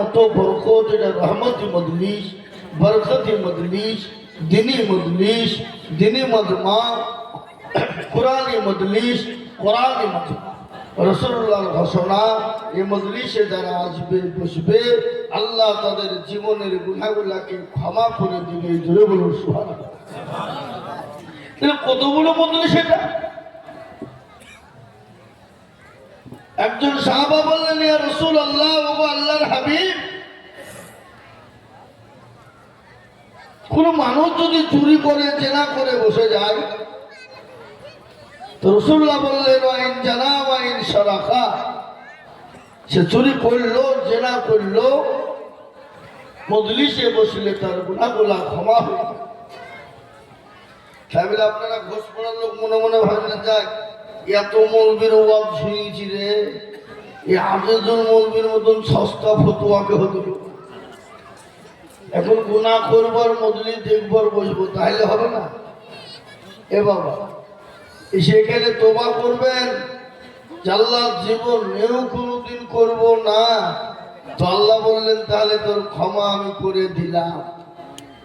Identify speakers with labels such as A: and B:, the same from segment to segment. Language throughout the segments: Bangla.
A: এত বরকত, এটা রহমতি মজলিস, বরকতি মজলিস, দিনী মজলিস, দিনী মজমা, কোরআনী মজলিস, কোরআনী মজমা। রাসূলুল্লাহর ঘোষণা, এই মজলিসে যারা আসবে বসবে আল্লাহ তাদের জীবনের গুনাহগুলোকে ক্ষমা করে দিবে। জোরে বলুন সুবহানাল্লাহ। কত বড় মজলিস এটা! একজন সাহাবা বললেন, ইয়া রাসূলুল্লাহ, ওগো আল্লাহর হাবিব, কোন মানুষ যদি চুরি করে জেনা করে বসে যায়, তো রাসূলুল্লাহ বললেন, ওয়াইন জানা ওয়াইন সারাকা, সে চুরি করলো জেনা করলো, মজলিসে বসলে তার গুনাহগুলো ক্ষমা হবে। তাই বলে আপনারা ঘোষ পড়ার লোক মনে মনে ভাবলেন, যায় এত মৌলবীর ওয়াজ শুনেছি রে, এই আজেজন মৌলবীর মতন সস্তা ফতুয়াকে হতো। এখন গুনাহ করবার মজলিস দেখবার বসবো, তাহলে হবে না? এ বাবা, সেখানে তোবা করবেন, আল্লাহ জীবনেও কোনোদিন করব না, তো আল্লাহ বললেন তাহলে তোর ক্ষমা আমি করে দিলাম।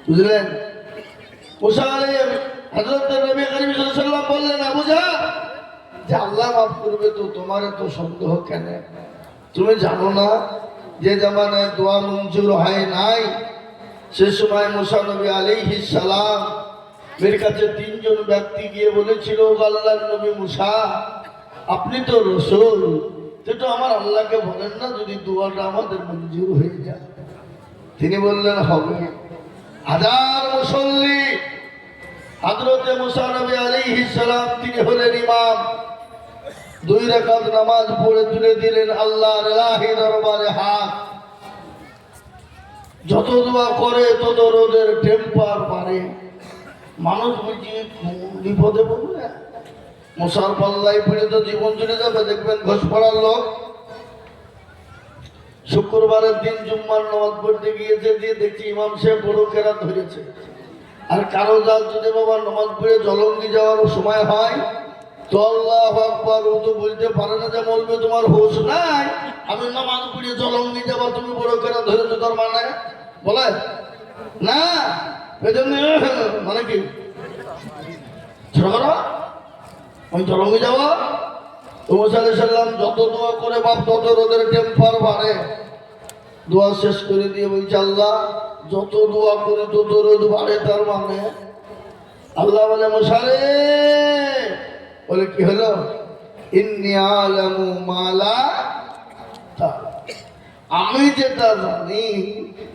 A: বুঝলেন? হযরত নবী করিম সাল্লাল্লাহু আলাইহি ওয়াসাল্লাম বললেন, আবু জাহল, যে আল্লাহ মাফ করবে তো তোমার এত সন্দেহ কেন? তুমি জানো না যে জামানায় দোয়া মঞ্জুর হয় নাই, সে সময় মুসা নবী আলাইহিস সালাম এর কাছে তিনজন ব্যক্তি গিয়ে বলেছিল, আল্লাহর নবী মুসা, আপনি তো রাসূল, তো আমার আল্লাহকে বলেন না যদি দোয়াটা আমাদের মঞ্জুর হয়ে যায়। তিনি বললেন, হবে। হাজার মুসল্লি, হযরত মুসা নবী আলাইহিস সালাম তিনি হলেন ইমাম, 2 রাকাত নামাজ পড়ে তুলে দিলেন আল্লাহর ইলাহি দরবারে হাত। যত দোয়া করে তত রোদের টেম্পার বাড়ে। মানুষ বুঝি বিপদে পড়বে, মুসার পাল্লাই পড়ে তো জীবন চলে যাবে। দেখবেন ঘোষ পড়ার লোক শুক্রবারের দিন জুম্মার নামাজ পড়তে গিয়েছে, দিয়ে দেখছি ইমাম সাহেব বড় কেরাত ধরেছে। আর কারো যা যদি বাবা নামাজ পড়ে জলঙ্গি যাওয়ার সময় হয়, তো আল্লাহু আকবার, ও তো বলতে পারে না যে বলবে তোমার হোশ নাই, আমি নামাজ পড়ে জলঙ্গি যাবো, তুমি বড় কেরাত ধরেছো, তার মানে বলে না। এজন্য মানে কি ওই জলঙ্গি যাওয়া। তো মুসা আলাইহিস সালাম যত দোয়া করে বাপ তত রোদের টেম্পার বাড়ে। দোয়া শেষ করে দিয়ে বলছে, আল্লাহ যত দোয়া করে তত রোদ বাড়ে, তার মানে আল্লাহ বলে, মুসা রে, বলে কি হলো? ইন্নী আ'লামু মা লা তা'লাম, আমি যেটা জানি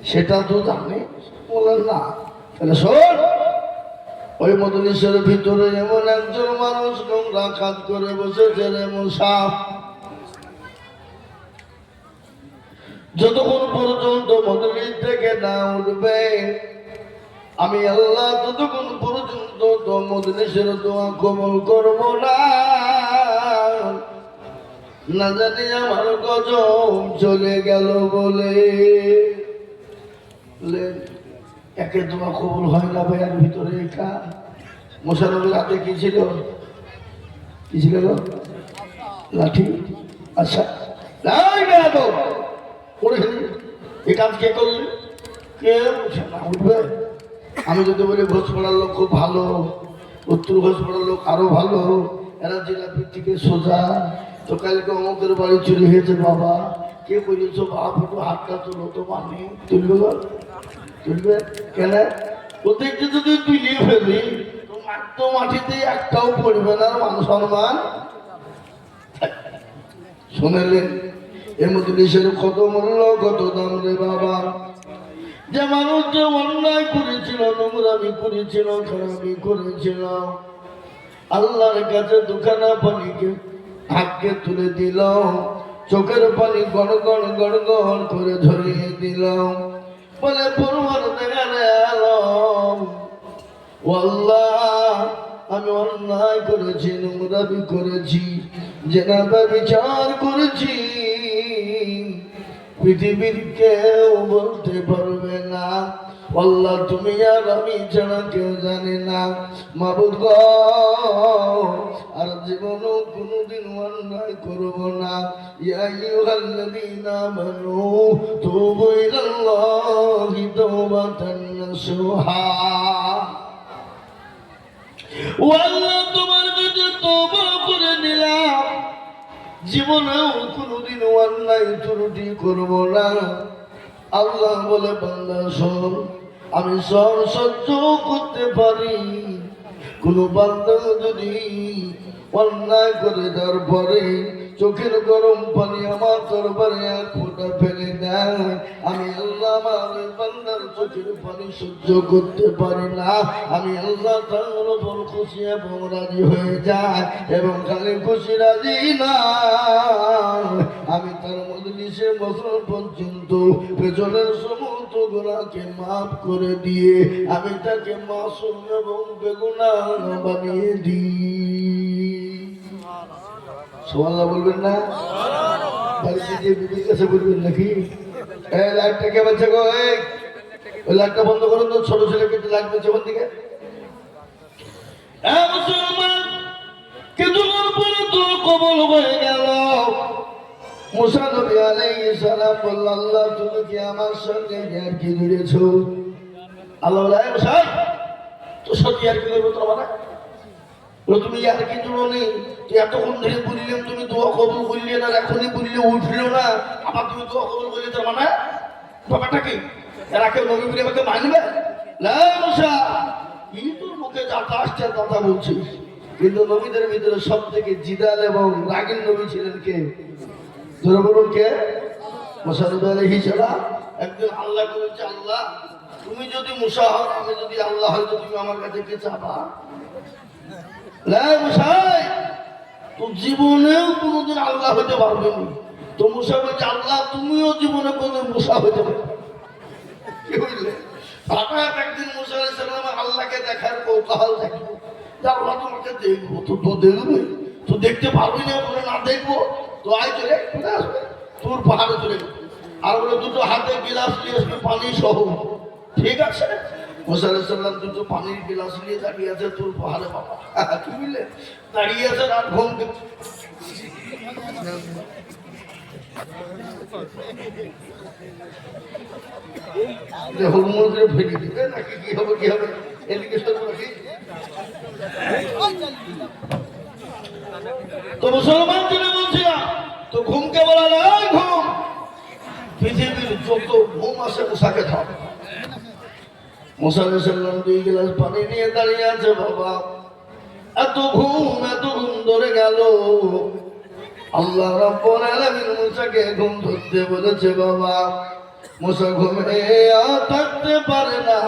A: সেটা তো জানি। বলেন না, তাহলে শোন, ওই মজলিসের ভিতরে এমন একজন মানুষ নোংরা কাজ করে বসেছে রে মুসা, যতক্ষণ পর্যন্ত মজলিস থেকে না উঠবে আমি আল্লাহ ততক্ষণ পর্যন্ত তো মজলিসের দোয়া কবুল করব না। না জানি আমার গজব চলে গেল বলে। একে দোয়া কবুল হয় না ভাইয়ার ভিতরে একা। মুসা নবীর হাতে কি ছিল? কি ছিল? লাঠি। আচ্ছা, এই কাজ কে করলে? কে উঠবে? আমি যদি বলি ঘোষ পড়ার লোক খুব ভালো, উত্তর ঘোষ পড়ার লোক আরো ভালো, এরা জিলাপির থেকে সোজা, তো কালকে অমুকের বাড়ি চুরি হয়েছে, বাবা কে বলেছ? বাপ একটু হাতটা তুলো তো, মানে তুলবে তুলবে কেন? প্রত্যেকটা যদি তুলিয়ে ফেলি তো মাটিতে একটাও পড়বে না, মান সম্মান। শুনলেন এর মধ্যে দেশের কত মূল্য, কত দাম রে বাবা। যে মানুষ যে অন্যায় করেছিল, নোংরামি করেছিল, খারাপি করেছিল, আল্লাহর কাছে দুখানা পানিকে হাতকে তুলে দিল, চোখের পানি গড় গড় গড় গড় করে ঝরিয়ে দিল, বলে পরওয়ারদিগারে আলম, ও আল্লাহ আমি অন্যায় করেছি, নোংরামি করেছি, জেনা ব্যভিচার করেছি, পৃথিবীর কেউ বলতে পারবে না আল্লাহ তুমি আর আমি ছাড়া কেউ জানে না। মাবুদ গো, আর জীবনও কোনোদিন অন্যায় করব না। ইয়া আইয়ুহাল্লাযীনা আমানু তুবু ইলাল্লাহি তাওবাতান নাসুহা। ও আল্লাহ, তোমার কাছে তওবা করে নিলাম, জীবনেও কোনোদিন অন্যায় ত্রুটি করব না। আল্লাহ বলে বান্দা শোন, আমি সব সহ্য করতে পারি। কোন বান্দা যদি অন্যায় করে দেওয়ার পরে চোখের গরম পানি আমার দরবারে এক ফোঁটা ফেলে দেয়, আমি আল্লাহ আমার বান্দার চোখের পানি সহ্য করতে পারি না। আমি আল্লাহ তার উপর খুশি এবং রাজি হয়ে যায়, এবং খালি খুশি রাজি না, আমি তার মজলিসে বছর পর্যন্ত পেছনের সমস্ত গুনাহকে মাফ করে দিয়ে আমি তাকে মাসুম এবং বেগুনাহ বানিয়ে দিই। সুবহানাল্লাহ বলবেন না? বাড়িতে যে বিবির কাছে বলবেন নাকি? এই লাইটটা কে বাজছে গো? ওই লাইটটা বন্ধ করুন তো, ছোট ছেলেকে লাইট বাজছে কোন দিকে? মুসলমান, কিছুক্ষণ পরে তোর কবল হয়ে গেল। মুসা নবী আলাইহিস সালাম বলল, আল্লাহ তুমি কি আমার সঙ্গে ইয়ার কি জুড়েছো? আল্লাহ বলে, মুসা তোর সাথে ইয়ার কি করবো তো? মানে তুমি ইয়ার কি জুড়ো নেই? তুই এতক্ষণ ধরে বলিলাম তুমি দোয়া কবুল করলে না, এখনই বললে উঠলো না, আবার তুমি দোয়া কবুল করলে, তার মানে ব্যাপারটা কি? এরা কেউ নবী বলে আমাকে মানবে না? মুসা, কি তোর মুখে যা আসছে কথা বলছিস? কিন্তু নবীদের ভিতরে সব থেকে জিদাল এবং রাগীন নবী ছিলেন কে? ধরে বলুন কে? মুসা নবী আলাইহিস সালাম। একদিন আল্লাহকে বলছে, আল্লাহ তুমি যদি মুসা হও, আমি যদি আল্লাহ হয়, তো তুমি আমার কাছে কে চাবা? তো জীবনেও কোনোদিন আল্লাহ হইতে পারবে না। তো মুসা বলছে, আল্লাহ তুমিও জীবনে কোনোদিন মুসা হইতে পারবে না। কি বুঝলে? হঠাৎ একদিন মুসা আলাইহিস সালাম আল্লাহকে দেখার কৌতূহল দেখলো, আল্লাহ তোমাকে দেখবো। তো দেখবে, তো দেখতে পারবি না, বলে না দেখবো। তো আয় চলে আসবে, তোর পাহাড়ে চলে গেল। আর বলে দুটো হাতে গিলাস নিয়ে আসবে পানি সহ। ঠিক আছে, মুসা আলাইহিস সালাম দুটো পানির গিলাস নিয়ে দাঁড়িয়ে আছে তোর পাহাড়ে। বাবা কি বুঝলে? দাঁড়িয়ে আছে আর ঘুম হরমোন করে ফেলে দিবে নাকি? কি হবে কি হবে? এদিকে তো মুসলমান তুমি বলছিলাম, তো ঘুমকে বলা যায় ঘুম। পৃথিবীর যত ঘুম আছে মুসাকে ধর। মুসা আলাইহিস সালাম 2 গ্লাস পানি নিয়ে দাঁড়িয়ে আছে। বাবা এত ঘুম ধরে গেল। আল্লাহ রাব্বুল আলামিন মুসাকে ঘুম ধরতে বলেছে। বাবা মুসা ঘুমে থাকতে পারে না,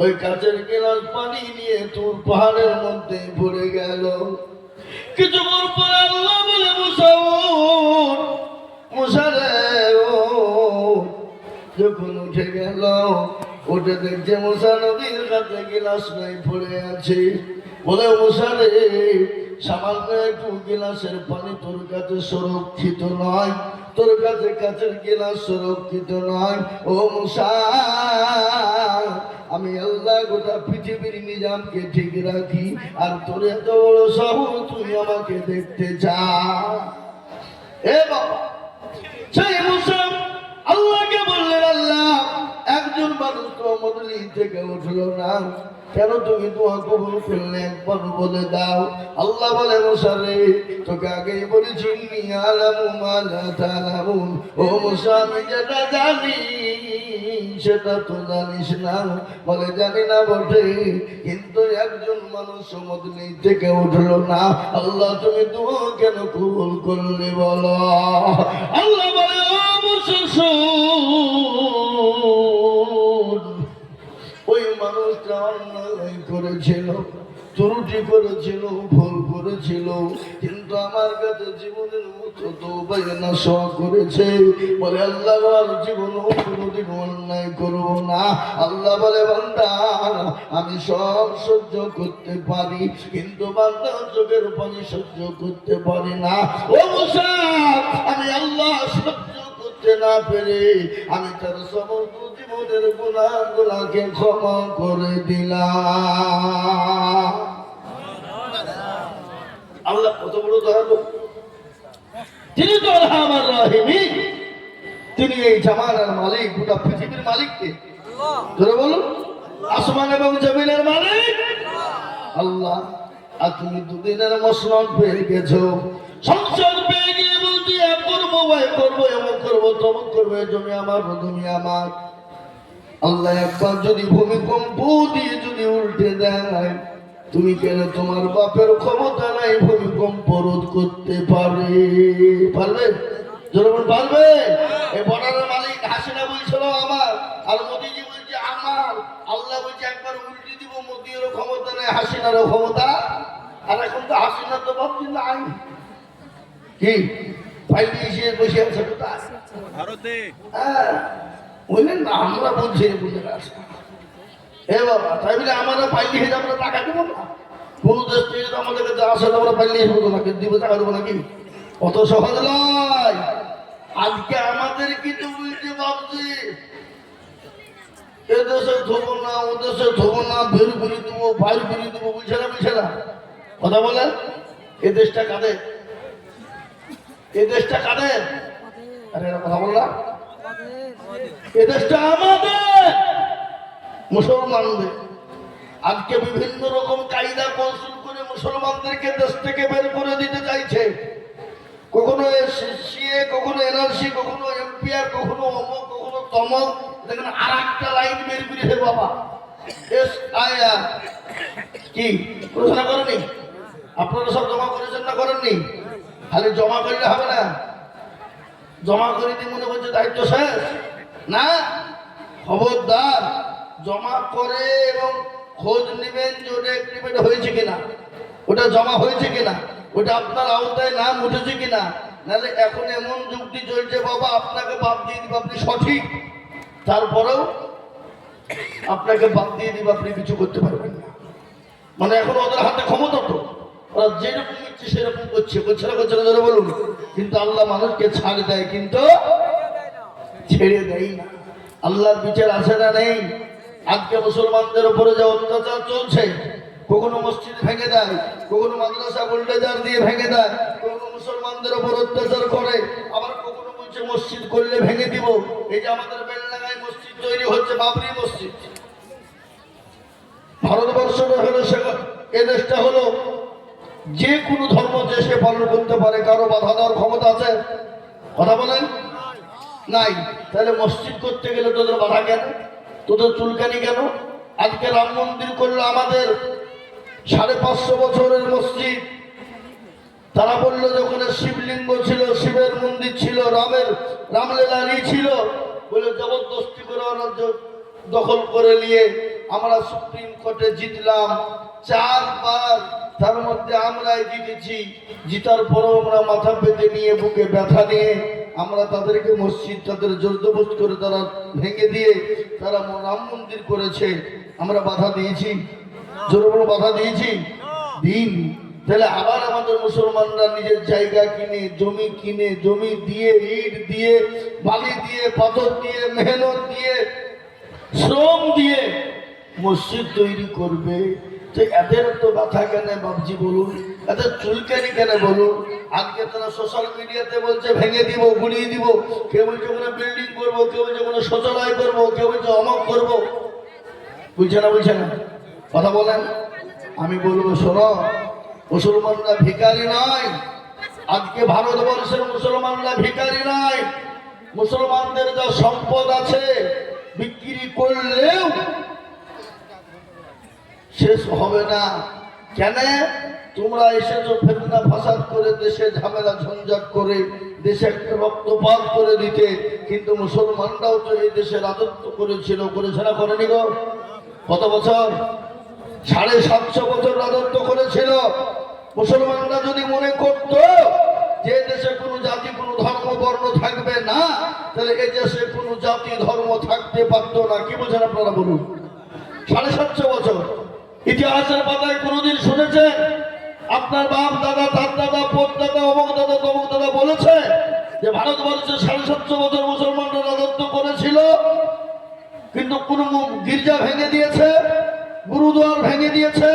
A: ওই কাচের গ্লাস পানি নিয়ে তোর পাহাড়ের মধ্যে পড়ে গেল। কিছুক্ষণ পরে আল্লাহ বলে, মুসা মুসা রে, যখন উঠে গেল, উঠে দেখছে মুসা নবীর কাছে গিলাস নাই পড়ে আছে। বলে, মুসা রে, সামান্য একটু গিলাসের পানি তোর কাছে সুরক্ষিত নয়, তোর কাছে কাছের গিলাস সুরক্ষিত নয়। ও মুসা, আমি আল্লাহ গোটা পৃথিবীর নিজামকে ঠিক রাখি, আর তোর এত বড় সাহস তুই আমাকে দেখতে চা? এ বাবা, সেই মুসা আল্লাহকে বললেন, আল্লাহ একজন মানুষ তো মজলিস থেকে উঠলো না, কেন তুমি দোয়া কবুল করলে একবার বলে দাও। আল্লাহ বলে, মুসা রে, তোকে আগেই বলেছি আলামু মা লা তালামুন। ও মুসা, আমি যেটা জানি সেটা তো জানিস না। বলে, জানি না বটে, কিন্তু একজন মানুষ মজলিস থেকে উঠলো না, আল্লাহ তুমি দোয়া কেন কবুল করলে বলো? আল্লাহ বলে, ও মুসা, ওই মানুষটা অন্যায় করেছিল, ত্রুটি করেছিল, ভুল করেছিল, কিন্তু আমার কাছে জীবনের মতো তওবা নাসুহা করেছে। বলে, আল্লাহ আর জীবনও কোনোদিন অন্যায় করবো না। আল্লাহ বলে, বান্দা আমি সব সহ্য করতে পারি, কিন্তু বান্দা চোখের পানি সহ্য করতে পারি না। ও মুসা, আমি আল্লাহ সহ্য করতে করতে না পেরে আমি তার সমস্ত জীবনের গুনাহগুলোকে ক্ষমা করে দিলাম। আল্লাহ কত বড় দয়ালু, তিনি তো আমার রাহিমিন, তিনি এই জামানার মালিক, গোটা পৃথিবীর মালিককে ধরে বলুন, আসমান এবং জমিনের মালিক আল্লাহ। আর তুমি দুদিনের মসনদ পেয়ে গেছো, সংসার পেয়ে গিয়ে বলছি এক করবো, ভাই করবো, এমন করবো, তমন করবো, জমি আমার, তুমি আমার। আল্লাহ একবার যদি ভূমিকম্প দিয়ে যদি উল্টে দেয়, তুমি কেন তোমার বাপের ক্ষমতা নাই ভূমিকম্প রোধ করতে পারবে? যখন পারবে। এই বর্ডারের মালিক হাসিনা বলছিল আমার, আর মোদীজি বলছে আমার। আল্লাহ বলছে একবার উল্টে দিব, মোদীরও ক্ষমতা নেই, হাসিনারও ক্ষমতা। আর এখন তো হাসিনা তো ভাবছি নাই, কি ফাইল দিয়ে বসে আছে ভারতে। হ্যাঁ বললেন না, আমরা বলছি বুঝে আছে। এ বাবা, তাই বলে আমরা ফাইল দিয়ে আমরা টাকা দেবো না? কোন দেশ থেকে আমাদের কাছে আসে আমরা ফাইল দিয়ে দেবো না, দিব টাকা দেবো নাকি? অত সহজ নয়। আজকে আমাদের কিছু বুঝতে ভাবছি, এদেশে ধোবো না, ওদেশে ধোবো না, বের করে দেবো, বাইর করে দেবো, বুঝছে না? কথা বলেন, এ দেশটা কাদের? এ দেশটা কাদের? আরে এরা কথা বল না, এ দেশটা আমাদের মুসলমানদের। আজকে বিভিন্ন রকম কায়দা কৌশল করে মুসলমানদেরকে দেশ থেকে বের করে দিতে চাইছে। কখনো সিএ, কখনো এনআরসি, কখনো এমপিআর, কখনো অমক, কখনো তমক। দেখেন আর একটা লাইন বের করেছে বাবা, SIR। কি ঘোষণা করেনি? আপনারা সব জমা করেছেন না করেননি? খালি জমা করলে হবে না, জমা করে দিয়ে মনে করছে দায়িত্ব শেষ না। খবরদার, জমা করে এবং খোঁজ নেবেন যে ওটা অ্যাক্টিভেট হয়েছে কিনা, ওটা জমা হয়েছে কিনা, ওটা আপনার আওতায় নাম উঠেছে কিনা। নাহলে এখন এমন যুক্তি চলছে বাবা, আপনাকে বাদ দিয়ে দিব, আপনি সঠিক, তারপরেও আপনাকে বাদ দিয়ে দিব, আপনি কিছু করতে পারবেন না। মানে এখন ওদের হাতে ক্ষমতা, তো ওরা যেরকম ইচ্ছে সেরকম করছে না ধরে বলুন। কিন্তু আল্লাহ মানুষকে ছাড় দেয়, কিন্তু ছেড়ে দেয় না। আল্লাহর বিচার আছে না নেই? আজকে মুসলমানদের উপরে যে অত্যাচার চলছে, কখনো মসজিদ ভেঙে দেয়, কখনো মাদ্রাসা বুলডোজার দিয়ে ভেঙে দেয়, কখনো মুসলমানদের উপর অত্যাচার করে, আবার কখনো বলছে মসজিদ করলে ভেঙে দিব। এই যে আমাদের বেলডাঙ্গায় মসজিদ তৈরি হচ্ছে, বাবরি মসজিদ। ভারতবর্ষটা হলো এ দেশটা হলো যে কোনো ধর্ম যে সে পালন করতে পারে, কারো বাধা দেওয়ার ক্ষমতা আছে? কথা বলেন, নাই। তাহলে মসজিদ করতে গেলে তোদের বাধা কেন, তোদের চুলকানি কেন? আজকে রাম মন্দির করলো আমাদের 550 বছরের মসজিদ। তারা বললো যে ওখানে শিবলিঙ্গ ছিল, শিবের মন্দির ছিল, রামলীলারই ছিল বলে জবরদস্তি করে দখল করে নিয়ে আমরা সুপ্রিম কোর্টে জিতলাম 4 বার। তার মধ্যে আমরাই জিতেছি। জিতার পরেও আমরা মাথা পেতে নিয়ে, বুকে ব্যথা নিয়ে আমরা তাদেরকে মসজিদ, তাদের জোরজবরদস্ত করে তারা ভেঙে দিয়ে তারা রাম মন্দির করেছে। আমরা বাধা দিয়েছি? জোরে বড় বাধা দিয়েছি? দিন। তাহলে আবার আমাদের মুসলমানরা নিজের জায়গা কিনে, জমি দিয়ে, ইট দিয়ে, বালি দিয়ে, পাথর দিয়ে, মেহনত দিয়ে, শ্রম দিয়ে মসজিদ তৈরি করবে। তো এদের তো ব্যথা কেন বাবজি বলুন, এদের চুলকানি কেন বলুন? আজকে তারা সোশ্যাল মিডিয়াতে বলছে ভেঙে দিব, গুড়িয়ে দিব। কেউ বলছে কোনো বিল্ডিং করবো, কেউ বলছে কোনো শৌচালয় করবো, কেউ বলছে অমক করবো। বুঝছে না কথা বলেন? আমি বলবো শোনো, মুসলমানরা ভিখারি নয়। আজকে ভারতবর্ষের মুসলমানরা ভিখারি নয়। মুসলমানদের যা সম্পদ আছে বিক্রি করলেও শেষ হবে না। কেন? তোমরা এসেছো ফেতনা ফাসাদ করে, দেশে ঝামেলা ঝঞ্ঝাট করে, দেশে একটা রক্তপাত করে দিতে। কিন্তু মুসলমানরাও তো এই দেশে রাজত্ব করেছে না করেনি গো? কত বছর? 750 বছর রাজত্ব করেছিল। মুসলমানরা যদি মনে করত যে দেশে কোনো জাতি, কোনো ধর্ম, বর্ণ থাকবে না, তাহলে এই দেশে কোনো জাতি, ধর্ম থাকতে পারত না। কি বলছেন আপনারা বলুন? 750 বছর। ইতিহাসের পাতায় কোনোদিন শুনেছেন আপনার বাপ দাদা, তার দাদা, পোত দাদা, অমুক দাদা, তমুক দাদা বলেছে যে ভারতবর্ষে 750 বছর মুসলমানরা রাজত্ব করেছিল, কিন্তু কোন গির্জা ভেঙে দিয়েছে, গুরুদুয়ার ভেঙে দিয়েছে,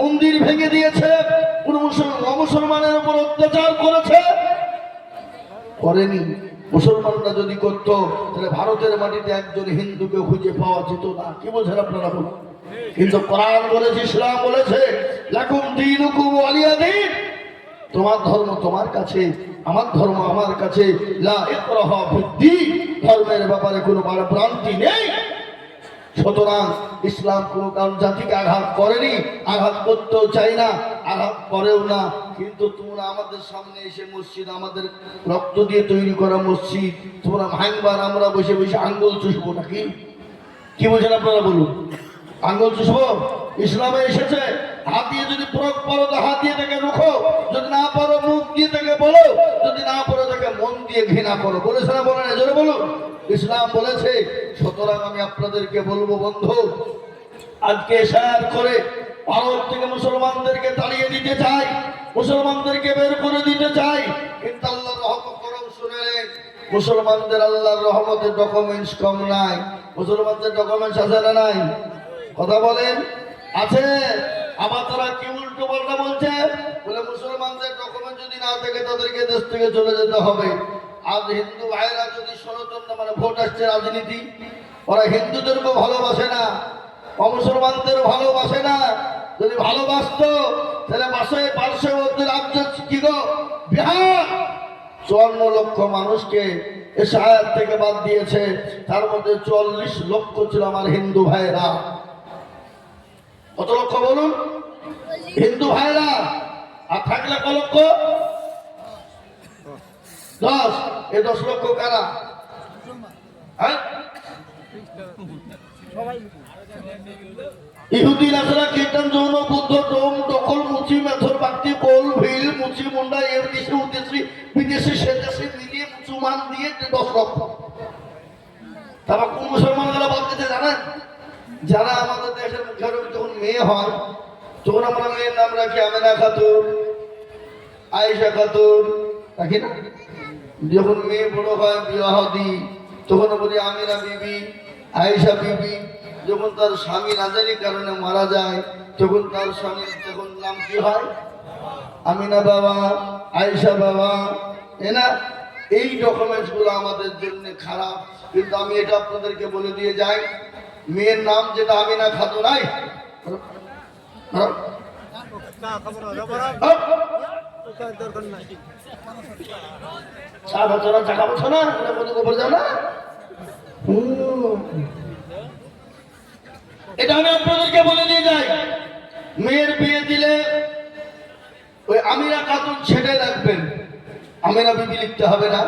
A: মন্দির ভেঙে দিয়েছে, কোন মুসলমানের উপর অত্যাচার করেছে? করেনি। মুসলমানরা যদি করত তাহলে ভারতের মাটিতে একজন হিন্দুকে খুঁজে পাওয়া যেত না। কি বলছেন আপনারা বলুন? কিন্তু কোরআন বলেছে, ইসলাম বলেছে, লাকুম দীনুকুম ওয়ালিয়া দীন, তোমার ধর্ম তোমার কাছে, আমার ধর্ম আমার কাছে, লা ইকরাহা ফিদ্দীন, ধর্মের ব্যাপারে কোনো ভ্রান্তি নেই। সুতরাং ইসলাম কোন কারণ জাতিকে আঘাত করেনি, আঘাত করতেও চাই না, আঘাত করেও না। কিন্তু তোমরা আমাদের সামনে এসে মসজিদ, আমাদের রক্ত দিয়ে তৈরি করা মসজিদ তোমরা ভাঙবার, আমরা বসে বসে আঙ্গুল চুষবো নাকি? কি বলছেন আপনারা বলুন? আঙ্গুল চুষবো? ইসলামে এসেছে হাত দিয়ে যদি প্রয়োগ করো তো হাত দিয়ে তাকে রুখো, যদি না পারো মুখ দিয়ে তাকে বলো, যদি না পারো তাকে মন দিয়ে ঘৃণা করো। বলেছে না বলে না? জোরে বলুন। ইসলাম বলেছে। সুতরাং আমি আপনাদেরকে বলবো বন্ধু, আজকে শেয়ার করে ভারত থেকে মুসলমানদেরকে তাড়িয়ে দিতে চাই, মুসলমানদেরকে বের করে দিতে চাই, কিন্তু আল্লাহর রহমত করম শুনে মুসলমানদের আল্লাহর রহমতের ডকুমেন্টস কম নাই। মুসলমানদের ডকুমেন্টস আছে না নাই? কথা বলেন, আছে? আবার তারা কি উল্টো পাল্টা বলছে, বলে মুসলমানদের ডকুমেন্ট যদি না থাকে তাদেরকে দেশ থেকে চলে যেতে হবে। আজ হিন্দু ভাইরা যদি সনাতন মানে ভোট আসছে রাজনীতি, ওরা হিন্দুদেরকেও ভালোবাসে না, অমুসলমানদেরও ভালোবাসে না। যদি ভালোবাসতো তাহলে পার্শ্ববর্তী রাজ্য কি গো বিহার 54 লক্ষ মানুষকে এশায়াত থেকে বাদ দিয়েছে, তার মধ্যে 40 লক্ষ ছিল আমার হিন্দু ভাইরা। কত লক্ষ বলুন? হিন্দু ভাইরা। আর থাকলে ক লক্ষ? 10। এই 10 লক্ষ কারা? হ্যাঁ, ইহুদি, নাসারা, খ্রিস্টান, জৈন, বুদ্ধ, ডোম, দখল, মুচি, মেথর, বাক্তি, কোল, ভিল, মুচি, মুন্ডা, এর দেশি, উদ্দেশি, বিদেশি, সেদেশি মিলিয়ে মুসলমান দিয়ে 10 লক্ষ। তারা কোন মুসলমান গুলা বাদ দিতে জানেন? যারা আমাদের দেশের মুখের যখন মেয়ে হয় তখন আমরা মেয়ের নাম রাখি আমেনা খাতুন, আয়েশা খাতুন, রাখি না? যখন মেয়ে বড় হয় বিবাহ দিই তখন বলি আমিনা বিবি, আয়েশা বিবি। যখন তার স্বামী নাজানি কারণে মারা যায় তখন তার স্বামীর তখন নাম কি হয়? আমিনা বাবা, আয়েশা বাবা। না, এই ডকুমেন্টস গুলো আমাদের জন্য খারাপ। কিন্তু আমি এটা আপনাদেরকে বলে দিয়ে যাই, মেয়ের নাম যেটা আমিনা খাতুন, নাই এটা আমি আপনাদেরকে বলে দিয়ে যাই। মেয়ের বিয়ে দিলে ওই আমিনা খাতুন ছেড়ে রাখবেন, আমিনা বিবি লিখতে হবে না,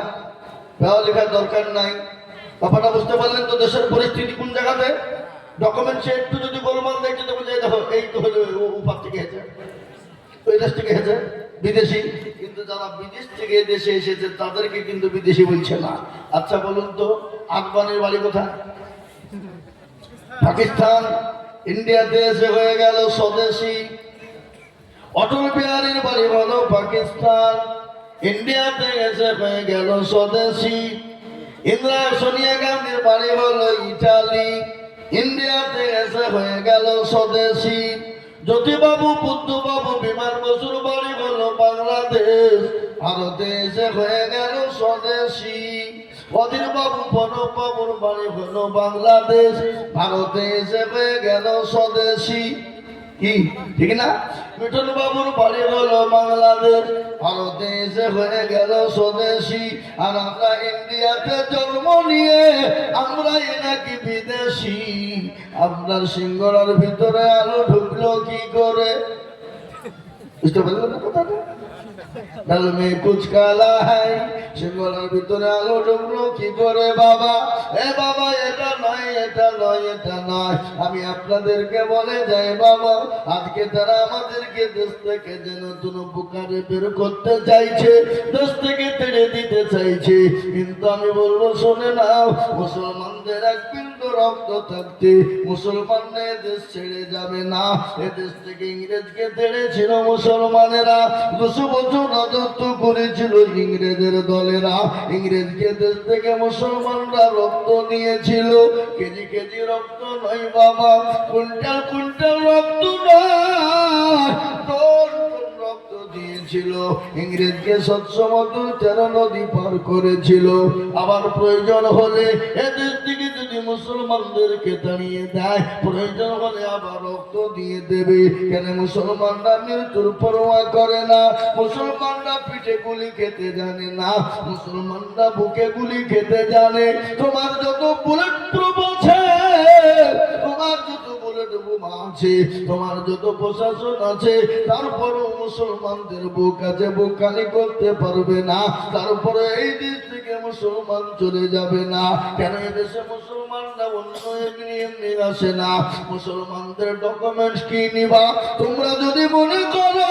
A: লেখার দরকার নাই। ব্যাপারটা বুঝতে পারলেন তো? দেশের পরিস্থিতি কোন জায়গাতে ডকুমেন্টসে একটু যদি গোলমাল দেখছে তখন যে দেখো এই তো হলো উপার থেকে এসেছে, ওই দেশ থেকে এসেছে বিদেশি। কিন্তু যারা বিদেশ থেকে দেশে এসেছে তাদেরকে কিন্তু বিদেশি বলছে না। আচ্ছা বলুন তো, আফগানের বাড়ি কোথায়? পাকিস্তান। ইন্ডিয়াতে এসে হয়ে গেল স্বদেশী। অটল বিহারীর বাড়ি হলো পাকিস্তান, ইন্ডিয়াতে এসে হয়ে গেল স্বদেশী। ইন্দিরা সোনিয়া গান্ধীর বাড়ি হলো ইটালি, ইন্ডিয়াতে এসে হয়ে গেল স্বদেশী। জ্যোতিবাবু, বুদ্ধবাবু, বিমান বসুর বাড়ি হলো বাংলাদেশ, ভারতে এসে হয়ে গেল স্বদেশী। অধীর বাবু, প্রণব বাবুর বাড়ি হলো বাংলাদেশ, ভারতে এসে হয়ে গেল স্বদেশী। কি ঠিক না? মিঠুন বাবুর বাড়ি হলো বাংলাদেশ, ভারতে এসে হয়ে গেল স্বদেশী। আর আমরা ইন্ডিয়াতে জন্ম নিয়ে আমরাই নাকি বিদেশি। আপনার সিঙ্গড়ার ভিতরে আলো ঢুকলো কি করে? বুঝতে পারলেন না কথাটা? ডাল মে কুছ কালা হ্যায়, সিঙ্গড়ার ভিতরে আলো ঢুকলো কি করে বাবা? এ বাবা, এটা নয়, এটা নয়, এটা নয়। আমি আপনাদেরকে বলে যাই বাবা, আজকে তারা আমাদেরকে দেশ থেকে যে নতুন বুকারে বের করতে চাইছে, দেশ থেকে তেড়ে দিতে চাইছে। কিন্তু আমি বলবো শোনে নাও, মুসলমানদের এক বিন্দু রক্ত থাকতে মুসলমানরা এদেশ ছেড়ে যাবে না। এদেশ থেকে ইংরেজকে তেড়েছিল মুসলমানেরা, 200 বছর রাজত্ব করেছিল ইংরেজের দলেরা। ইংরেজকে দেশ থেকে মুসলমানরা রক্ত নিয়েছিল, কেজি কেজি রক্ত নয় বাবা, কুইন্টাল কুইন্টাল রক্ত নয়, টন টন রক্ত দিয়েছিল। ইংরেজকে সৎসমত 13 নদী পার করেছিল। আবার প্রয়োজন হলে এদেশ থেকে যদি মুসলমানদেরকে তাড়িয়ে দেয়, প্রয়োজন হলে আবার রক্ত দিয়ে দেবে। কেন মুসলমানরা মৃত্যুর পরোয়া করে না, মুসলমানরা পিঠে গুলি খেতে জানে না, মুসলমানরা বুকে গুলি খেতে জানে। তোমার যত বুলেট প্রুফ আছে, তোমার যত বুলেট বোমা আছে, তোমার যত প্রশাসন আছে, তারপরও মুসলমানদের বুক আছে, বুক খালি করতে পারবে না। তারপরে এই দেশ থেকে মুসলমান চলে যাবে না। কেন এদেশে মুসলমানরা অন্য এমনি আসে না। মুসলমানদের ডকুমেন্টস কি নিবা? তোমরা যদি মনে করো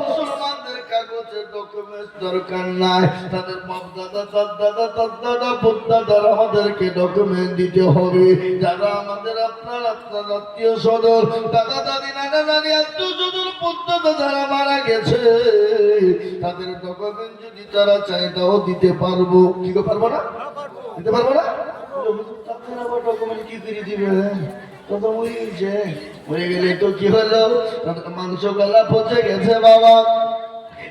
A: মুসলমানদের কাগজের ডকুমেন্টস দরকার নাই, তাদের বাপ দাদা তার দাদা তার দাদা দাদার আমাদেরকে ডকুমেন্ট দিতে হবে। যারা আমাদের আপনার আত্মীয় স্বজন, দাদা দাদি নানা নানি আত্মীয় স্বজন দাদা যারা মারা গেছে, তাদের ডকুমেন্ট যদি তারা চায় তাও দিতে পারবো। কি পারবো না? দিতে পারবো না? তাদের আবার ডকুমেন্ট কি করে দিবে? মরে গেলে তো কি হলো, মাংস গলা পচে গেছে বাবা,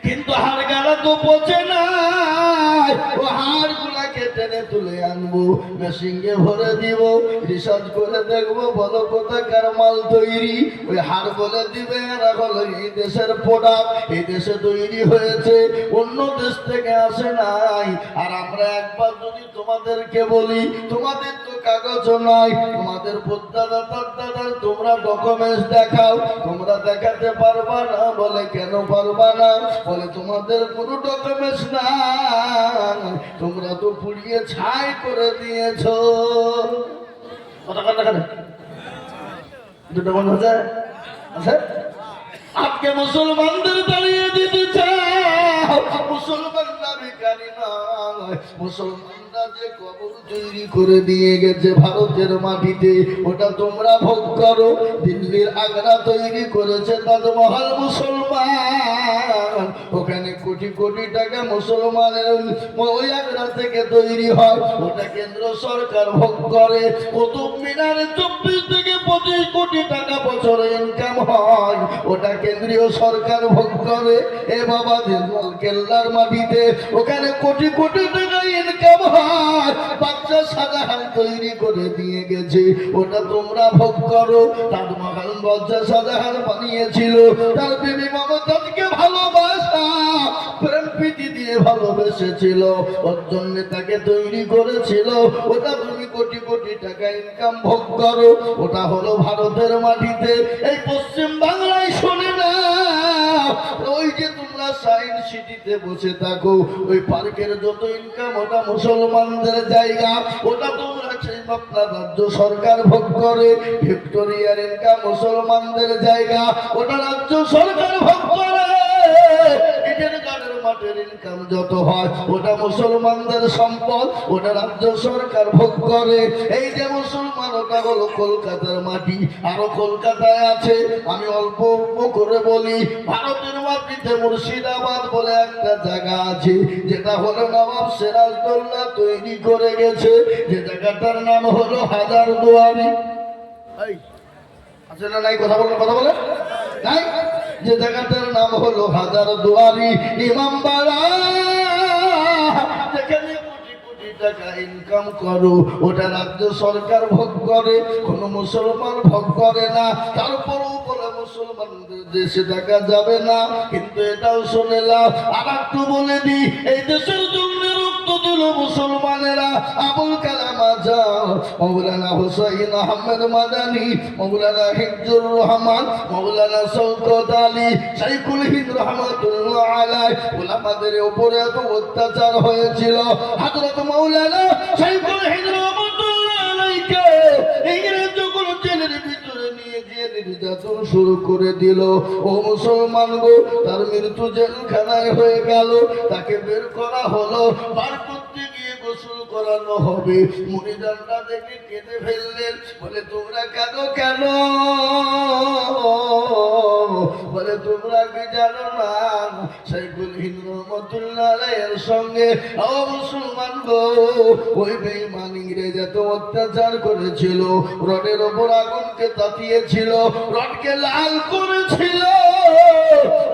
A: কিন্তু হাড় গালা তো পচে নাই। ও হাড় গুলাকে টেনে তুলে আনবো, মেশিনে ভরে দিব, রিসার্চ করে দেখবো বলো কোথাকার মাল তৈরি। ওই হাড় বলে দিবে এরা হলো এই দেশের প্রোডাক্ট, এই দেশে তৈরি হয়েছে, অন্য দেশ থেকে আসে নাই। আর আমরা একবার যদি তোমাদেরকে বলি তোমাদের তো কাগজ নাই, তোমাদের দাদা তার দাদার তোমরা ডকুমেন্টস দেখাও, তোমরা দেখাতে পারবা না। বলে কেন পারবা না? বলে তোমাদের কোনো ডকুমেন্টস নাই, তোমরা তো পুড়িয়ে ছাই করে দিয়েছো। কথা কথা কথা দুটো বন্ধ হচ্ছে আছে। আজকে মুসলমানদের দাঁড়িয়ে দিতে চাও, মুসলমানরা ভিখারি নয়। মুসলমানরা যে কবর তৈরি করে দিয়ে গেছে ভারতের মাটিতে, ওটা তোমরা ভোগ করো। দিল্লির আগ্রা তৈরি করেছে তাজমহল মুসলমান, ওখানে কোটি কোটি টাকা মুসলমানের ওই আগ্রা থেকে তৈরি হয়, ওটা কেন্দ্র সরকার ভোগ করে। কুতুব মিনারে 24 থেকে 25 কোটি টাকা বছরে ইনকাম হয়, ওটা কেন্দ্রীয় সরকার ভোগ করে। এ বাবা লাল কেল্লার মাটিতে ওখানে কোটি কোটি টাকা ইনকাম হয়, বাচ্চা শাহজাহান তৈরি করে দিয়ে গেছে, ওটা তোমরা ভোগ করো। তাজমহল বাচ্চা শাহজাহান বানিয়েছিল, তার বিবি মমতাজকে ভালোবাসা প্রেম প্রীতি দিয়ে ভালোবেসেছিল, ওর জন্য তাকে তৈরি করেছিল। ওটা তুমি কোটি কোটি টাকা ইনকাম ভোগ করো, ওটা হলো ভারতের মাটিতে। এই পশ্চিম বাংলায় শোনে না, ওই যে তোমরা সায়েন্স সিটিতে বসে থাকো, ওই পার্কের যত ইনকাম ওটা মুসলমানদের জায়গা, ওটা তোমরা আপনার রাজ্য সরকার ভোগ করে। ভিক্টোরিয়ার ইনকাম মুসলমানদের জায়গা, ওটা রাজ্য সরকার ভোগ করে। মাঠের ইনকাম যত হয় ওটা মুসলমানদের সম্পদ, ওটা রাজ্য সরকার ভোগ করে। এই যে মুসলমান, ওটা হলো কলকাতার মাটি, আরো কলকাতায় আছে। আমি অল্প অল্প করে বলি, ভারতের মাটিতে মুর্শিদাবাদ বলে একটা জায়গা আছে, যেটা হলো নবাব সিরাজদৌল্লা তৈরি করে গেছে, যে জায়গাটার নাম হলো হাজারদুয়ারি। আছে না নাই? কথা বলে নাই? যে জায়গাটার নাম হলো হাজারদুয়ারি ইমামবাড়া, যেখানে কোটি কোটি টাকা ইনকাম করো, ওটা রাজ্য সরকার ভোগ করে, কোন মুসলমান ভোগ করে না। তারপরেও বলে মুসলমানদের দেশে দেখা যাবে না। কিন্তু এটাও শুনেলাম, আর একটু বলে দি, এই দেশের জন্য রক্ত দিল মুসলমানেরা। আবুল কালাম আজাদ, মৌলানা হুসাইন আহমেদ মাদানী, মৌলানা হিফজুর রহমান, মৌলানা শওকত আলী, শাইখুল হিন্দ রহমাতুল্লাহ আলাইহি, উলামাদের উপরে এত অত্যাচার হয়েছিল। হযরত মৌলানা শাইখুল হিন্দ রহমাতুল্লাহ আলাইহিকে ইংরেজ যখন জেলের ভিতরে নিয়ে গিয়ে নির্যাতন শুরু করে দিল, ও মুসলমান গো, তার মৃত্যু জেলখানায় হয়ে গেল। তাকে বের করা হলো, বার করতে গিয়ে গোসল করা করানো হবে। মুরিদানরা দেখে কেঁদে ফেললেন, বলে তোমরা কাঁদো কেন? বলে তোমরা কি জানো না শাইখুল হিন্দ রহমাতুল্লাহ আলাইহির সঙ্গে ও মুসলমান গো ওই বেঈমান ইংরেজ এত অত্যাচার করেছিল, রডের ওপর আগুনকে তাতিয়েছিল, রডকে লাল করেছিল,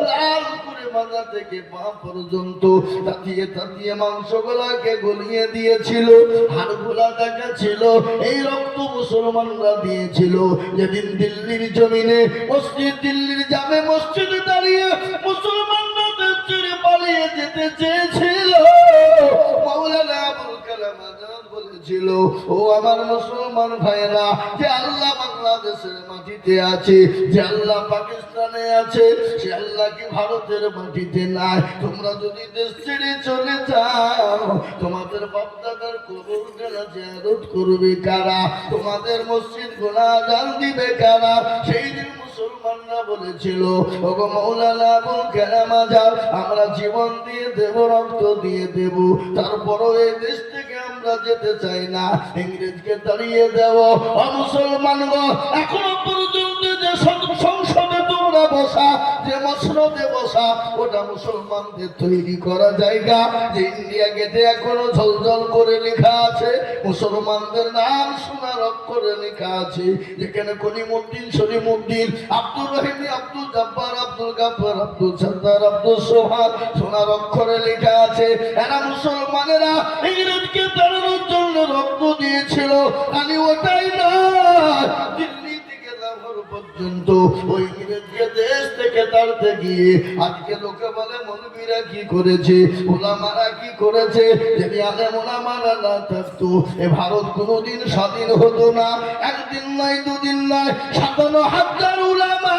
A: লাল করে মাথা থেকে পা পর্যন্ত তাতিয়ে তাতিয়ে মাংসগুলাকে গলিয়ে দিয়েছিল, হাড়গুলা দেখাচ্ছিল। এই রক্ত মুসলমানরা দিয়েছিল। যেদিন দিল্লির জমিনে মসজিদ, দিল্লির জামে মসজিদে দাঁড়িয়ে মুসলমানরা দেশ ছেড়ে পালিয়ে যেতে চেয়েছিল, মাওলানা আবুল কালাম আজাদ বলেছিল, ও আমার মুসলমান ভাইরা, যে আল্লাহ বাংলাদেশের মাটিতে আছে, যে আল্লাহ পাকিস্তানে আছে, সে আল্লাহ কি ভারতের মাটিতে নাই? তোমরা যদি দেশ ছেড়ে চলে যাও, তোমাদের বাপদাদার কবর গুলা জিয়ারত করবে কারা? তোমাদের মসজিদ গুলা আযান দিবে কারা? সেই দিন মুসলমানরা বলেছিল, ওগো মাওলানা আবুল কালাম আজাদ, আমরা জীবন দিয়ে দেব, রক্ত দিয়ে দেব, তারপরও এই দেশ থেকে আমরা যেতে চাই না, ইংরেজকে তাড়িয়ে দেব। ও মুসলমান গো, এখনো পর্যন্ত যে সংসদে তোমরা বসা, যে মসনদে বসা, ওটা মুসলমানদের তৈরি করা জায়গা। যে ইন্ডিয়া গেটে এখনো ঝলঝল করে লেখা আছে, মুসলমানদের নাম সোনার অক্ষরে লেখা আছে, যেখানে কলিমুদ্দিন, শরীফুদ্দিন, আব্দুর রহিম, আব্দুল জব্বার, আব্দুল গাফফার, আব্দুল সত্তার, আব্দুল সোহান সোনার অক্ষরে লেখা আছে। এরা মুসলমানেরা ইংরেজকে তাড়ানোর জন্য রক্ত দিয়েছিল। আমি ওটাই না, দিল্লি থেকে লাহোর পর্যন্ত ওই ইংরেজকে দেশ থেকে তাড়তে গিয়ে আজকে লোকে বলে মৌলবীরা কি করেছে, ওলামারা কি করেছে। যদি আলেম ওলামারা না থাকতো এ ভারত কোনোদিন স্বাধীন হতো না। একদিন নয়, দুদিন নয়, ৫৭,০০০ উলামা,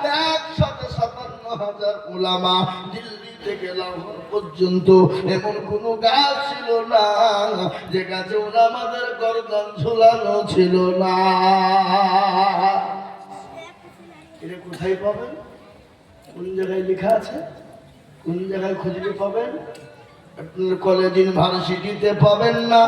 A: ১৫৭,০০০ উলামা দিল্লি থেকে লাহোর পর্যন্ত এমন কোন গাছ ছিল না যে গাছে উলামাদের গর্দান ঝুলানো ছিল না। এটা কোথায় পাবেন? কোন জায়গায় লেখা আছে? কোন জায়গায় খুঁজলে পাবেন? কলেজ ইউনিভার্সিটিতে পাবেন না।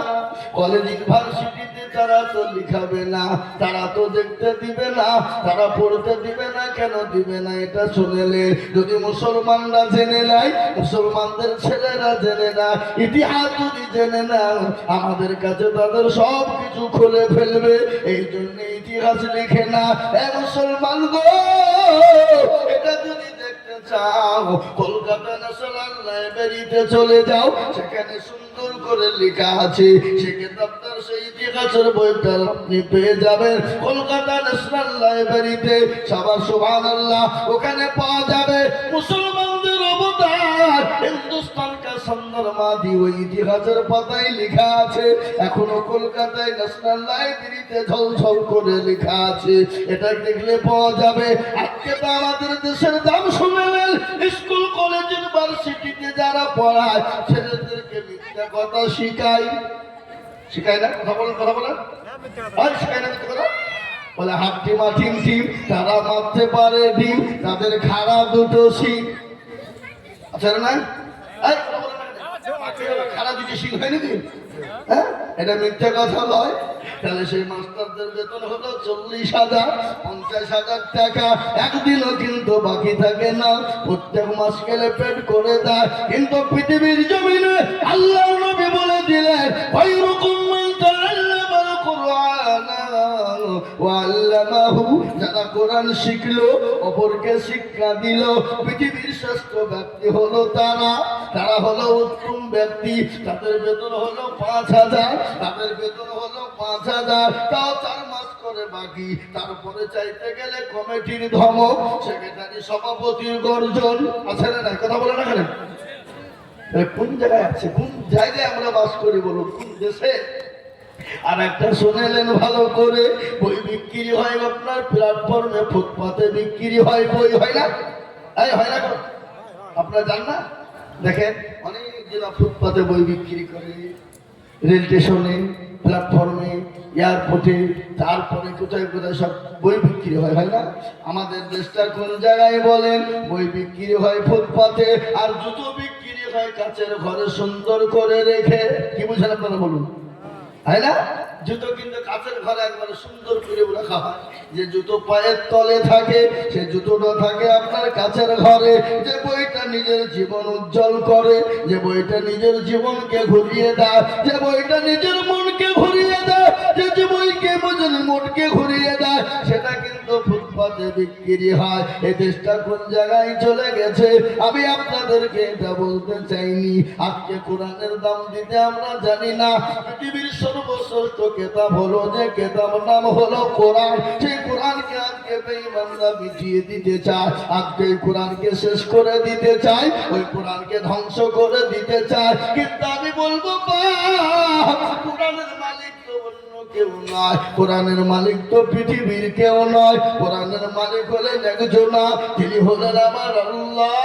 A: কলেজ ইউনিভার্সিটিতে তারা তো লিখাবে না, তারা তো দেখতে দিবে না, তারা পড়তে দিবে না। কেন দিবে না? এটা শুনেলে যদি মুসলমানরা জেনে নেয়, মুসলমানদের ছেলেরা জেনে না, ইতিহাস যদি জেনে না, আমাদের কাছে তাদের সব কিছু খুলে ফেলবে। এই জন্য ইতিহাস লিখে না। এ মুসলমান গো, এটা যদি দেখতে চাও, কলকাতা ন্যাশনাল লাইব্রেরিতে চলে যাও, সেখানে সুন্দর করে লেখা আছে। সে কিতাবটার সেই ইতিহাসের বইটা আপনি পেয়ে যাবেন কলকাতা ন্যাশনাল লাইব্রেরিতে। সবার সুবহানাল্লাহ, ওখানে পাওয়া যাবে মুসলমানদের অবদান, হিন্দুস্তান কা সুন্দর মাদি, ওই ইতিহাসের পাতায় লেখা আছে। এখনো কলকাতায় ন্যাশনাল লাইব্রেরিতে ঝলঝল করে লেখা আছে। এটা দেখলে পাওয়া যাবে। আজকে তো আমাদের দেশের দাম শুনলেন, স্কুল কলেজ ইউনিভার্সিটিতে যারা পড়ায় ছেলেদেরকে মিথ্যা কথা শিখায়, শিখায় না? কথা বলেন, কথা বলেন, আর শিখায় না মিথ্যা কথা? বলে হাড্ডি মাঠিম টিম, তারা মারতে পারে ডিম, তাদের খারাপ দুটো শিং। আচ্ছা না, খারাপ দুটো শিং হয় নাকি? হ্যাঁ, এটা মিথ্যা কথা নয়। তাহলে সেই মাস্টারদের বেতন হলো 40,000, 50,000 টাকা। একদিনও কিন্তু বাকি থাকে না, প্রত্যেক মাস গেলে পেড করে দেয়। কিন্তু পৃথিবীর জমিনে আল্লাহ নবী বলে দিলেন, ওইরকম যারা কোরআন শিখলো, অপরকে শিক্ষা দিল, পৃথিবীর শ্রেষ্ঠ ব্যক্তি হলো তারা। তারা হলো উত্তম ব্যক্তি। তাদের বেতন হলো 5,000, তাদের বেতন হলো 5,000, তাও 4 মাস করে বাকি। তারপরে চাইতে গেলে কমিটির ধমক, সেক্রেটারি সভাপতির গর্জন। আছে না? কথা বলে না কেন? কোন জায়গায় আছে? কোন জায়গায় আমরা বাস করি বলুন? কোন দেশে? আর একটা শুনেলেন ভালো করে, বই বিক্রি হয় আপনার প্ল্যাটফর্মে, ফুটপাতে বিক্রি হয় বই, হয় না? এই হয় না? আপনারা জান না? দেখেন অনেক জেলা ফুটপাতে বই বিক্রি করে, রেল স্টেশনে, প্ল্যাটফর্মে, এয়ারপোর্টে, তারপরে কোথায় কোথায় সব বই বিক্রি হয়, হয় না? আমাদের দেশটা কোন জায়গায় বলেন? বই বিক্রি হয় ফুটপাতে, আর জুতো বিক্রি হয় কাচের ঘরে সুন্দর করে রেখে, কি বুঝেন আপনারা বলুন, তাই না? জুতো কিন্তু কাচের ঘরে একবারে সুন্দর করে রাখা হয়। যে জুতো পায়ের তলে থাকে সে জুতোটা থাকে আপনার কাচের ঘরে। যে বইটা নিজের জীবন উজ্জ্বল করে, যে বইটা নিজের জীবনকে ঘুরিয়ে দেয়, যে বইটা নিজের মনকে ঘুরিয়ে দেয়, যে বইকে বুঝেন মনকে ঘুরিয়ে দেয়, সেটা কিন্তু ফুটপাতে বিক্রি হয়। এই দেশটা কোন জায়গায় চলে গেছে আমি আপনাদেরকে এটা বলতে চাইনি। আজকে কোরআনের দাম দিতে আমরা জানি না। পৃথিবীর সর্বশ্রেষ্ঠ কেতাব হলো যে কেতাব নাম হলো কোরআন। সেই কোরআনকে আজকে বেঈমানরা মিটিয়ে দিতে চায়, আজকে কোরআনকে শেষ করে দিতে চায়, ওই কোরআনকে ধ্বংস করে দিতে চায়। কিন্তু আমি বলবো কোরআনের মালিক তো অন্য কেউ নয়, কোরআনের মালিক তো পৃথিবীর কেউ নয়। কোরআনের মালিক হলেন একজন, তিনি হলেন আমার আল্লাহ।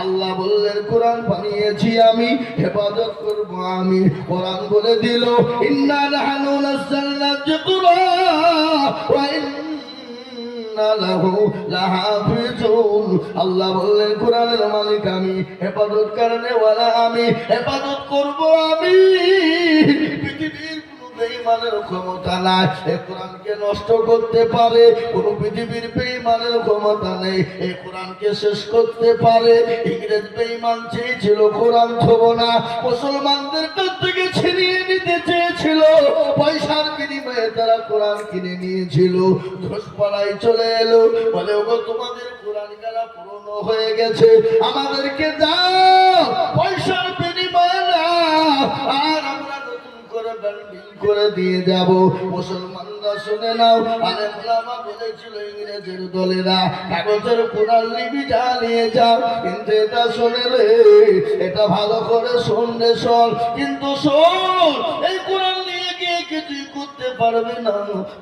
A: আল্লাহ বললেন কোরআন বানিয়েছি আমি, হেফাজত করব আমি। কোরআন বলে দিল ইন্না নাহনু নাযালনা যিকরা ওয়া ইন্না লাহু লাহাফিজুন। আল্লাহ বললেন কোরআনের মালিক আমি, হেফাজত করনে ওয়ালা আমি, হেফাজত করব আমি। পৃথিবীর বেঈমানের ক্ষমতা নাই এই কোরআনকে নষ্ট করতে পারে, কোন পৃথিবীর বেঈমানের ক্ষমতা নেই এই কোরআনকে শেষ করতে পারে। ইংরেজ বেঈমান চেয়েছিল কোরআন থব না, মুসলমানদের কাছ থেকে ছিনিয়ে নিতে চেয়েছিল, পয়সার বিনিময়ে তারা কোরআন কিনে নিয়েছিল। ঘোষপাড়ায় চলে এলো, বলে ওগো তোমাদের কোরআন গালা পুরনো হয়ে গেছে, আমাদেরকে দাও, পয়সার বিনিময়ে নাও, আর আমরা করে দিয়ে যাব। মুসলমানরা শুনে নাও, আলেম ওলামা বলেছিল ইংরেজের দলেরা কাগজের কোরআন লিপি জ্বালিয়ে যাও, কিন্তু এটা শুনে রে, এটা ভালো করে শুনলে শোন, কিন্তু শোন এই কোরআন নিয়ে গিয়ে কিছুই করতে পারবে না।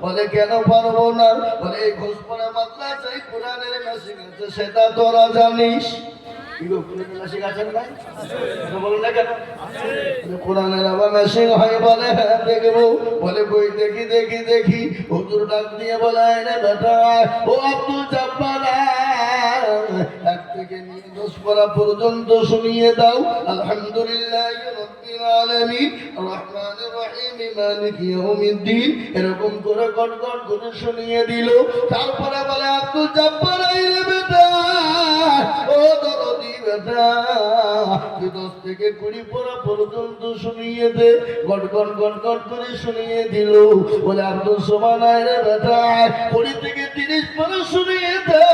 A: বলে কেন পারবো না? বলে এই ঘোষপাড়া মাদ্রাসায় কোরআনের মেশিন আছে, সেটা তোরা জানিস? কোরআনের আবার মেশিন হয়? বলে হ্যাঁ দেখবো। বলে বই দেখি দেখি দেখি। হুজুর ডাক দিয়ে বলে বেটা ও আব্দুল জব্বার, 1 থেকে নিয়ে 10 পড়া পর্যন্ত শুনিয়ে দাও। আলহামদুলিল্লাহি রাব্বিল আলামিন রহমানির রহিম মালিকি ইয়াউমিদ্দিন, এরকম করে গট গট করে শুনিয়ে দিল। তারপরে বলে আব্দুল জব্বার এই রে বেটা, ও দরদি বেটা, 10 থেকে 20 পড়া পর্যন্ত শুনিয়ে দে। গট গট গট গট করে শুনিয়ে দিল। বলে আব্দুল সোমান আয় রে বেটা, 20 থেকে 30 পড়া শুনিয়ে দে।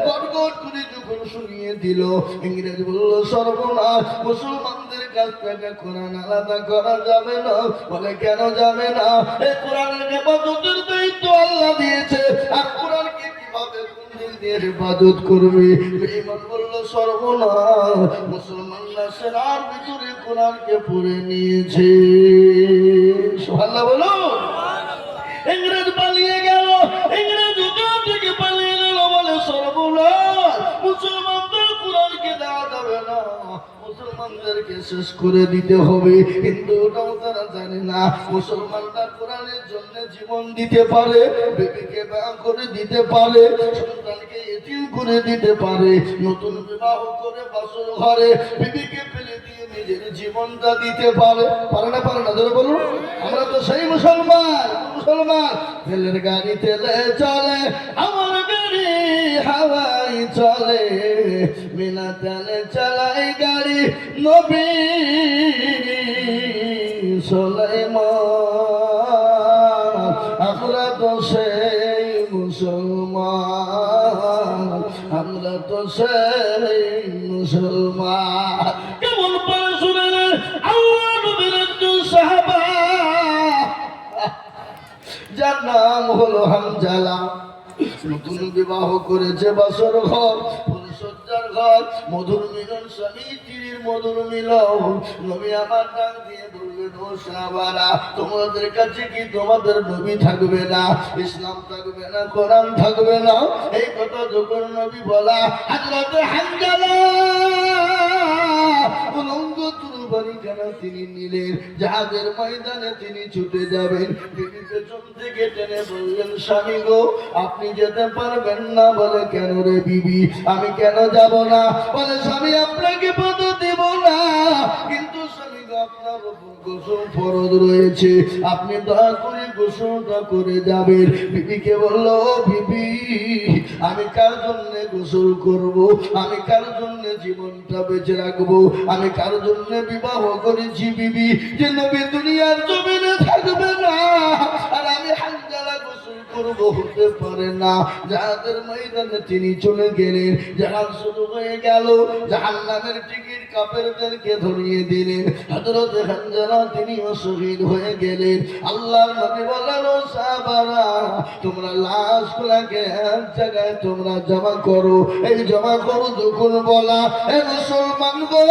A: গট গট করে যখন শুনিয়ে দিল, ইংরেজ বলল সর্বনাশ, মুসলমানদের কাছ থেকে কোরআন আলাদা করা যাবে না। বলে কেন যাবে না? এই কোরআনের হেফাজতের দায়িত্ব আল্লাহ দিয়েছে, আর কোরআনকে কিভাবে হেফাজত করবে? বেঈমান বলল সর্বনাশ, মুসলমানরা সেনার ভিতরে কোরআনকে পড়ে নিয়েছে। সুবহানাল্লাহ বলো। ইংরেজ পালিয়ে গেল, ইংরেজ ওখান থেকে পালিয়ে গেল। বলে সর্বনাশ, মুসলমানদের কোরআনকে দেওয়া যাবে না, মুসলমানদেরকে শেষ করে দিতে হবে। কিন্তু ওটাও তারা জানে না, মুসলমানরা কোরআনের জন্য জীবন দিতে পারে, বেবিকে বিবাহ করে দিতে পারে, সন্তানকে এতিম করে দিতে পারে, নতুন বিবাহ করে বাসর ঘরে বিবিকে ফেলে দিয়ে নিজের জীবনটা দিতে পারে। পারে না? পারে না? ধরে বলুন। আমরা তো সেই মুসলমান। মুসলমান তেলের গাড়ি তেলে চলে, আমার গাড়ি হাওয়াই চলে, বিনা তেলে চালাই গাড়ি নবী সুলাইমান। আমরা তো সেই মুসলমান, আমরা তো সেই মুসলমান। কেমন পারে শুনেন, আল্লাহ নবীর একজন সাহাবা, যার নাম হলো হানজালা, নতুন বিবাহ করেছে, বাসর ঘর, ফুলসজ্জার ঘর, মধুর মিলন, স্বামী স্ত্রীর মধুর মিলন। নবী আমার ডাক দিয়ে বললেন ও সাহাবারা, তোমাদের কাছে কি তোমাদের নবী থাকবে না, ইসলাম থাকবে না, কোরআন থাকবে না? এই কথা যখন নবী বলা, হযরত হানজালা উলঙ্গ পরিখানা তিনি নিলেন, জাহাজের ময়দানে তিনি ছুটে যাবেন। বিবি পেছন থেকে টেনে বললেন, স্বামী গো আপনি যেতে পারবেন না। বলে কেন রে বিবি, আমি কেন যাব না? বলে স্বামী আপনাকে পদ দেব না, কিন্তু স্বামী গো আপনার উপর গোসল ফরজ রয়েছে, আপনি দয়া করে গোসলটা করে যাবেন। বিবিকে বলল, বিবি আমি কার জন্য গোসল করব? আমি কার জন্য জীবনটা বেঁচে রাখবো? আমি কার জন্য বিবাহ করেছি বিবি? যে নবী দুনিয়ার জমিনে থাকবে না আর আমি হানজালা গোসল করব? হতে পারে না। জাহাজের ময়দানে তিনি চলে গেলেন, জাহাজ শুরু হয়ে গেল। জাহান্নামের টিকিট কাফেরদেরকে ধরিয়ে দিলেন। হযরত হানজালা তিনিও শহীদ হয়ে গেলেন। আল্লাহর নবী বললেন, ও সাহাবারা তোমরা লাশগুলোকে এক জায়গায় তোমরা জমা করো। এই জমা করো যখন বলা, এ মুসলমান গো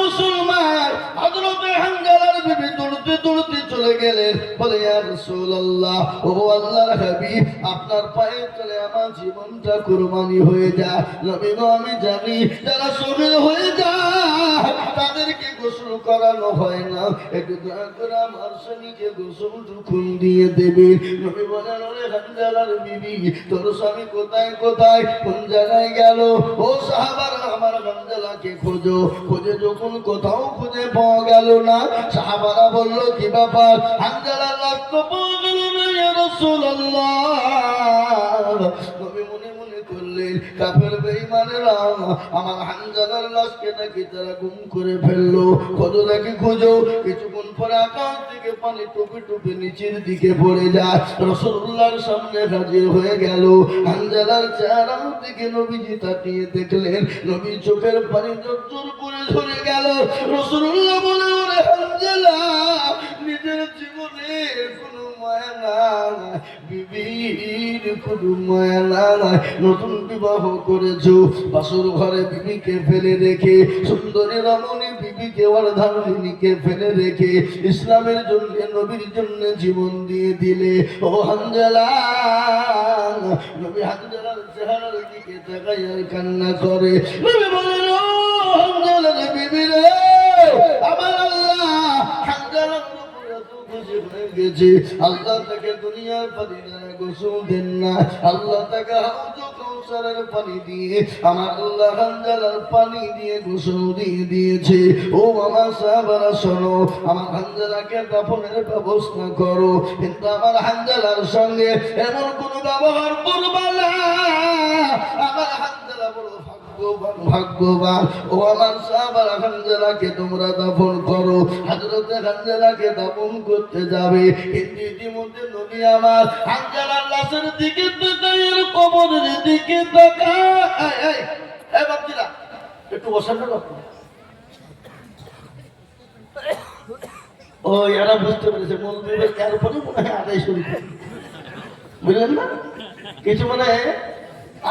A: মুসলমান, হযরতে হানজালার বিবি দৌড়তে দৌড়তে চলে গেলেন। বলে ইয়া রাসূলুল্লাহ, ও আল্লাহর হাবিব আপনার পায়ে তলে আমার জীবনটা কুরবানি হয়ে যায়। নবী গো আমি জানি যারা শহীদ হয়ে যায় তাদেরকে গোসল করানো হয় না, একটু দয়া করে আমার স্বামীকে গোসলটুকু দিয়ে দেবে। নবী বলেন, ওরে হানজালার বিবি তোর স্বামী কোথায় কোথায় কোন জায়গায় গেল? ও সাহাবারা আমার হানজালাকে খোঁজো। খুঁজে যখন কোথাও খুঁজে পাওয়া গেল না, সাহাবারা বলল কি ব্যাপার? হানজালার লাশ তো পাওয়া গেল না ইয়া রাসূলুল্লাহ। নবী মনে মনে করলেন, কাফের বেঈমানেরা আমার হানজালার লাশকে নাকি তারা গুম করে ফেললো। খোঁজো দেখি খোঁজো। কিছুক্ষণ পরে আকাশ থেকে পানি টুপে টুপে নিচের দিকে পড়ে যায়। রাসূলুল্লাহর সামনে হাজির হয়ে গেল। হানজালার চেহারার দিকে নবীজি তাকিয়ে দেখলেন, নবীর চোখের পানি জোর করে ঝরে গেল। রাসূলুল্লাহ বলে, ওরে হানজালা নিজের জীবনের কোনো মায়া নাই, বিবির কোনো মায়া নাই। নতুন বিবাহ করেছো, বাসর ঘরে বিবিকে ফেলে রেখে, সুন্দরী রমণী বিবিকে অর্ধাঙ্গিনীকে ফেলে রেখে ইসলামের জন্য নবীর জন্য জীবন দিয়ে দিলে। ও হানজালা, নবী হানজালার চেহারার দিকে তাকায় আর কান্না করে। নবী বলেন, ও হানজালার বিবি রে, আমার আল্লাহ হানজালার উপরে এত খুশি হয়ে গেছে। আল্লাহ তাকে দুনিয়ার পানি দ্বারা গোসল দেন না, আল্লাহ তাকে হাউজে কাউসারের পানি দিয়ে, আমার আল্লাহ হানজালার পানি দিয়ে গোসল দিয়ে দিয়েছে। ও আমার সাহাবারা শোনো, আমার হানজালাকে দাফনের ব্যবস্থা করো, কিন্তু আমার হানজালার সঙ্গে এমন কোন ব্যবহার করবা না। আমার হানজালা বড় ভাগ্যবান। ও আমার সাহাবারা হানজালাকে তোমরা দাফন করো। হযরতে হানজালাকে দাফন করতে যাবে, কিন্তু ইতিমধ্যে নবী আমার হানজালার লাশের দিকে তাকায় আর কবরের দিকে তাকায়। এই বাচ্চারা একটু বসেন না বাপু। ও এরা বুঝতে পেরেছে মন্দিরের কার উপরে মনে হয় আদায় শুরু করে, বুঝলেন না? কিছু মানে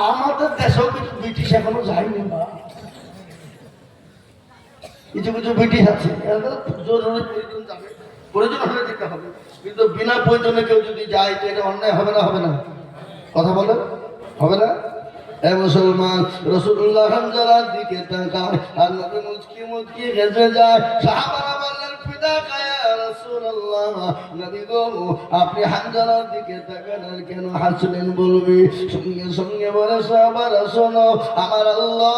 A: আমাদের দেশেও কিছু ব্রিটিশ এখনো যায়নি, কিছু কিছু ব্রিটিশ আছে জরুরি প্রয়োজন যাবে, প্রয়োজন হলে দিতে হবে, কিন্তু বিনা প্রয়োজনে কেউ যদি যায় তো এটা অন্যায় হবে না? হবে না? কথা বলে হবে না? এ মুসলমান, রাসূলুল্লাহ হানজালার দিকে তাকায় আর নবী মুচকি মুচকি হেসে যায়। সাহাবারা বললেন, ফিদাকা ইয়া রাসূলুল্লাহ, নবী গো আপনি হানজালার দিকে তাকান আর কেন হাসলেন বলবি? সঙ্গে সঙ্গে বলে, সাহাবারা শোনো, আমার আল্লাহ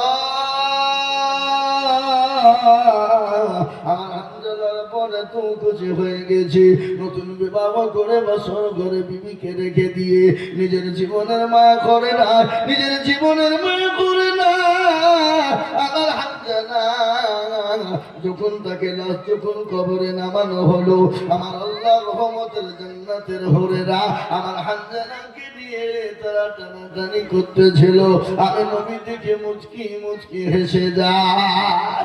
A: আমার হানজালার পরে তো খুশি হয়ে গেছে। নতুন বিবাহ করে বছর ঘরে বিবিকে রেখে দিয়ে নিজের জীবনের মায়া করে না, নিজের জীবনের মায়া করে না। আমার হানজালা যখন তাকে লাশ যখন কবরে নামানো হলো, আমার আল্লাহ রহমতের জান্নাতের হরেরা আমার হানজালাকে নিয়ে তারা টানাটানি করতেছিল। আমি নবী দেখে মুচকি মুচকি হেসে যায়।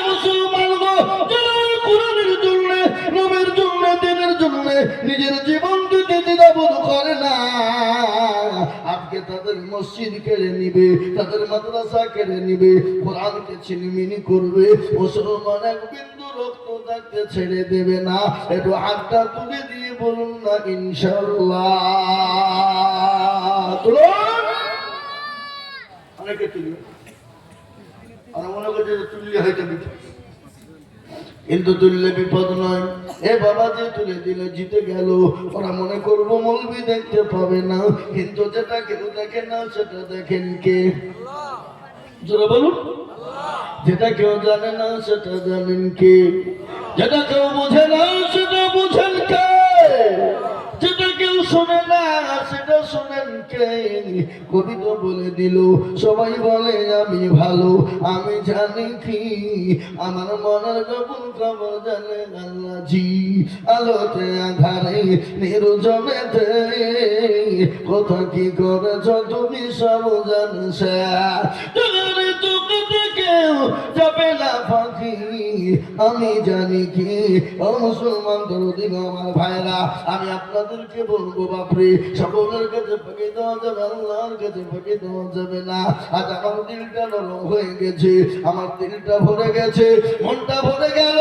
A: মুসলমান গো, যারা কোরআনের জন্য, নবীর জন্য, দিনের জন্য নিজের জীবন দিতে দ্বিধাবোধ করে না, আজকে তাদের মসজিদ কেড়ে নিবে, তাদের মাদ্রাসা কেড়ে নিবে, কোরআনকে ছিনিমিনি করবে, মুসলমান এক বিন্দু রক্ত থাকতে ছেড়ে দেবে না। একটু হাতটা তুলে দিয়ে বলুন না ইনশাআল্লাহ। অনেকে তুলবে, আর মনে করছে যে তুললে হয়তো বিপদ, কিন্তু তুললে বিপদ নয়। এ বাবা যে তুলে দিলে জিতে গেল, ওরা মনে করবো মৌলবি দেখতে পাবে না, কিন্তু যেটা কেউ দেখে না সেটা দেখেন কে? জোরে বলুন। যেটা কেউ জানে না সেটা জানেন কে? যেটা কেউ বোঝে না সেটা বুঝেন কে? যেটা কেউ শোনে না সেটা শোনেন কে? কবি তো বলে দিল, সবাই বলে আমি ভালো, আমি জানি কি আমার মনের গোপন খবর জানে আল্লাহ জি। আলোতে আধারে নির্জনেতে কথা কি করেছ তুমি সব জানছে, কেউ যাবে না পাখি আমি জানি কি। ও মুসলমান দরদিন আমার ভাইরা, আমি আপনাদেরকে বলবো বাপরে, সকলের কাছে ফাঁকি দেওয়া যাবে, আল্লাহর কাছে ফাঁকি দেওয়া যাবে না। আজ আমার দিলটা নরম হয়ে গেছে, আমার দিলটা ভরে গেছে, মনটা ভরে গেল।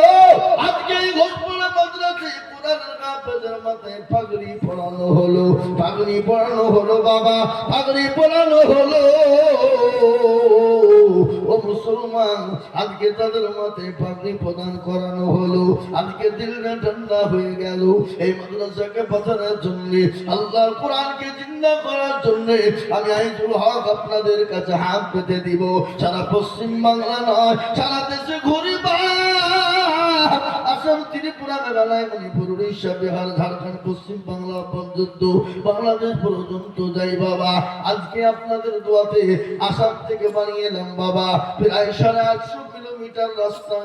A: আজকে এই ঘোষপুরা মাদ্রাসায় কোরআনের হাফেজের মাথায় পাগড়ি পরানো হলো, পাগড়ি পরানো হলো বাবা, পাগড়ি পরানো হলো। ও মুসলমান, আজকে তাদের মাথায় পাগড়ি প্রদান করানো হলো, আজকে দিলটা ঠান্ডা হয়ে গেল। এই মাদ্রাসাকে বাঁচানোর জন্য, আল্লাহর কোরআনকে জিন্দা করার জন্য আমি আইজুল হক আপনাদের কাছে হাত পেতে দিব। সারা পশ্চিম বাংলা নয়, সারা দেশে ঘুরিবা, আসাম, ত্রিপুরা, মেঘালয়, মণিপুর, উড়িষ্যা, বিহার, ঝাড়খণ্ড, পশ্চিম বাংলা পর্যন্ত, বাংলাদেশ পর্যন্ত যাই বাবা। আজকে আপনাদের দোয়াতে আসাম থেকে বানিয়ে এলাম বাবা প্রায় 850 কিলোমিটার রাস্তা,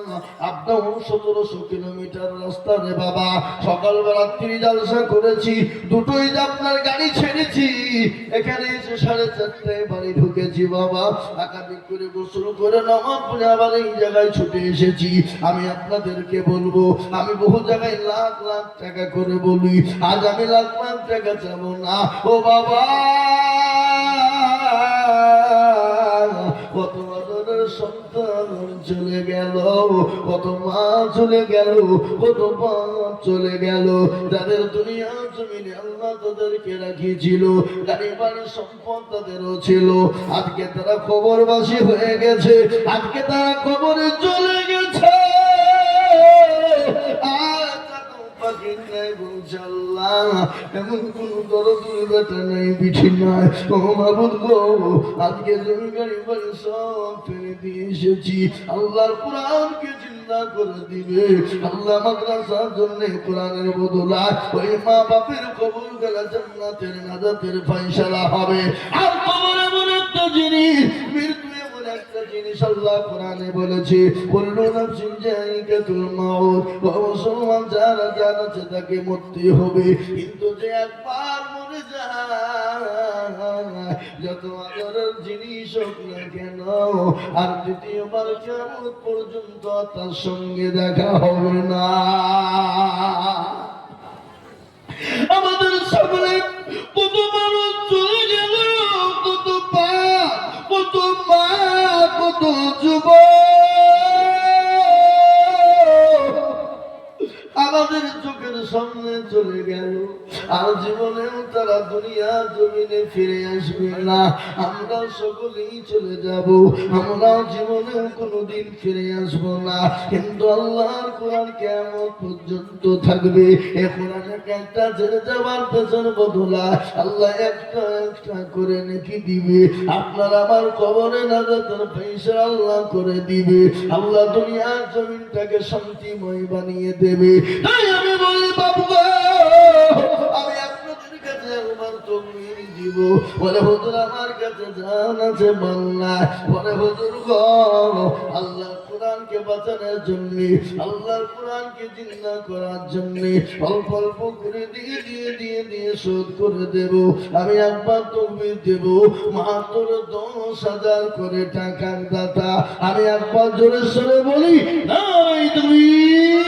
A: আপনার 1700 কিলোমিটার রাস্তা রে বাবা। সকালবেলা 3 জালসা করেছি, দুটোই আপনার গাড়ি ছেড়েছি, এখানে এসে 4:30টায় বাড়ি ঢুকেছি বাবা। একাধিক করে গোসল করে নামাজ পড়ে আবার এই জায়গায় ছুটে এসেছি। আমি আপনাদেরকে বলবো, আমি বহু জায়গায় লাখ লাখ টাকা করে বলি, আজ আমি লাখ লাখ টাকা চাবো না। ও বাবা, কত আদরের সন্তান চলে গেল, কত মা চলে গেল, কত বাপ চলে গেল, যাদের দুনিয়া জমিনে আল্লাহ তাদেরকে রাখিয়েছিল, গাড়ি বাড়ি সম্পদ তাদেরও ছিল, আজকে তারা কবরবাসী হয়ে গেছে, আজকে তারা কবরে চলে গেছে। এমন কোন দরদুর বেটা নাই, বিঠি নাই। ও মাবুদ গো, আজকে জমি গাড়ি বাড়ি সব ফেলে দিয়ে এসেছি, আল্লাহর কোরআনকে জিন্দা করে দিবে। আল্লাহ মাদ্রাসার জন্য কোরআনের বদলায় ওই মা বাপের কবর গেলা জান্নাতের নাজাতের ফয়সালা হবে। আর কবর এমন একটা জিনিস, মৃত্যু এমন একটা জিনিস, আল্লাহ কোরআনে বলেছে কুল্লু নাফসিন যায়িকাতুল মাউত। ও মুসলমান, যারা জানাচ্ছে তাকে মরতে হবে, কিন্তু যে একবার মরে যায়, যত আদরের জিনিস হোক না কেন, আর দ্বিতীয়বার কিয়ামত পর্যন্ত তার সঙ্গে দেখা হবে না। আমাদের সামনে কত মানুষ চলে গেল, কত পা, কত মা, কত যুবক আমাদের চোখের সামনে চলে গেল, আর জীবনেও তারা দুনিয়া জমিনে ফিরে আসবে না। আমরা সকলেই চলে যাব, আমরাও জীবনেও কোনোদিন ফিরে আসবো না, কিন্তু আল্লাহর কোরআন কিয়ামত পর্যন্ত থাকবে। এই কোরআনকে একটা ছেড়ে যাওয়ার পেছন বদলা আল্লাহ একটা একটা করে নেকি দিবে। আপনার আমার কবরে নাজাতের পয়সা আল্লাহ করে দিবে। আল্লাহ দুনিয়ার জমিনটাকে শান্তিময় বানিয়ে দেবে। তাই আমি বলি বাবু, আমি আপনাদের কাছে আমার তকবীর দিব, বলে হুজুর আমার কাছে জান আছে বাংলায়, বলে হুজুর গো, আল্লাহর কোরআনকে বাঁচানোর জন্য, আল্লাহর কোরআনকে জিন্দা করার জন্য অল্প অল্প করে দিয়ে দিয়ে দিয়ে দিয়ে শোধ করে দেব। আমি একবার তকবীর দেব, মাত্র 10,000 করে টাকার দাতা। আমি একবার জোরে সরে বলি নারায়ে তাকবীর।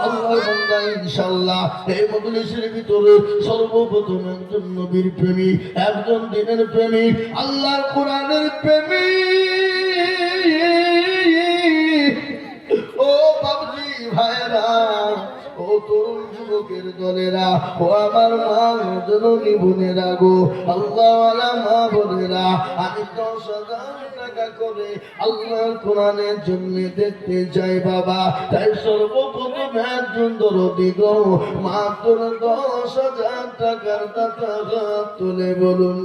A: আল্লাহর বান্দা ইনশাআল্লাহ এই মজলিসের ভিতরে সর্বপ্রথম একজন নবীর প্রেমিক, একজন দ্বীনের প্রেমিক, আল্লাহর কোরআনের প্রেমিক। ও বাবজি ভাইরা, ও ও তরুণ যুবকের দলেরা, ও আমার মা জননী বোনেরা গো, আল্লাহওয়ালা মা বোনেরা, আমি 10,000 টাকা করে আল্লাহর কোরআনের জন্য দেখতে চাই বাবা। তাই সর্বপ্রথম একজন দরদি গো মাত্র 10,000 টাকার দাতা তুলে বলুন।